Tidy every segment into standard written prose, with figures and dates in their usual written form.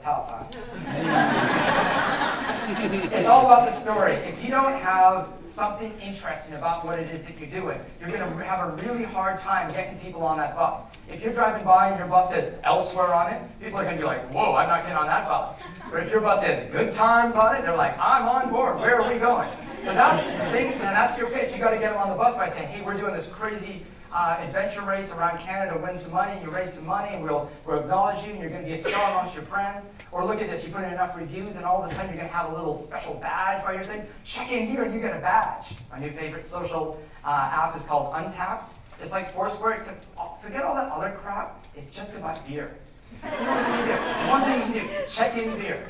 tough, huh? It's all about the story. If you don't have something interesting about what it is that you're doing, you're going to have a really hard time getting people on that bus. If you're driving by and your bus says elsewhere on it, people are going to be like, whoa, I'm not getting on that bus. Or if your bus says good times on it, they're like, I'm on board. Where are we going? So that's the thing, and that's your pitch. You got to get them on the bus by saying, hey, we're doing this crazy adventure race around Canada to win some money, and you raise some money, and we'll acknowledge you, and you're going to be a star amongst your friends. Or look at this, you put in enough reviews, and all of a sudden you're going to have a little special badge by your thing. Check in here, and you get a badge. My new favorite social app is called Untapped. It's like Foursquare, except forget all that other crap. It's just about beer. It's one thing you can do. Check in beer.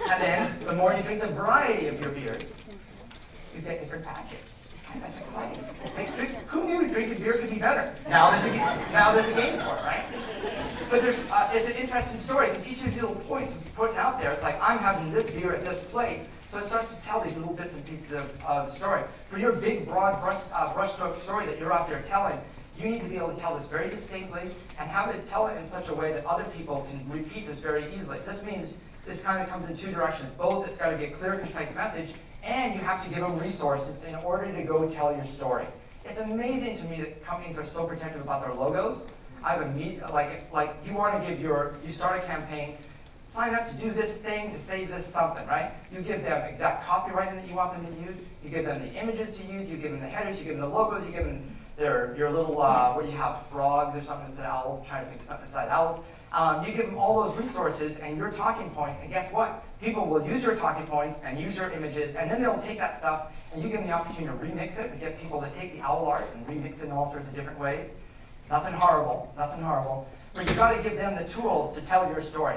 And then, the more you drink the variety of your beers, you get different badges. That's exciting. Who knew drinking beer could be better? Now there's a game for it, right? But it's an interesting story because each of these little points are putting out there. It's like, I'm having this beer at this place. So it starts to tell these little bits and pieces of the story. For your big, broad brushstroke story that you're out there telling, you need to be able to tell this very distinctly and have it tell it in such a way that other people can repeat this very easily. This means this kind of comes in two directions. Both, it's got to be a clear, concise message, and you have to give them resources in order to go tell your story. It's amazing to me that companies are so protective about their logos. I have a like you want to give you start a campaign, sign up to do this thing, to say this something, right? You give them exact copywriting that you want them to use, you give them the images to use, you give them the headers, you give them the logos, you give them your little, what do you have, frogs or something instead of owls? I'm trying to think of something instead of owls. You give them all those resources and your talking points, and guess what? People will use your talking points and use your images, and then they'll take that stuff, and you give them the opportunity to remix it, and get people to take the owl art and remix it in all sorts of different ways. Nothing horrible, nothing horrible. But you've got to give them the tools to tell your story.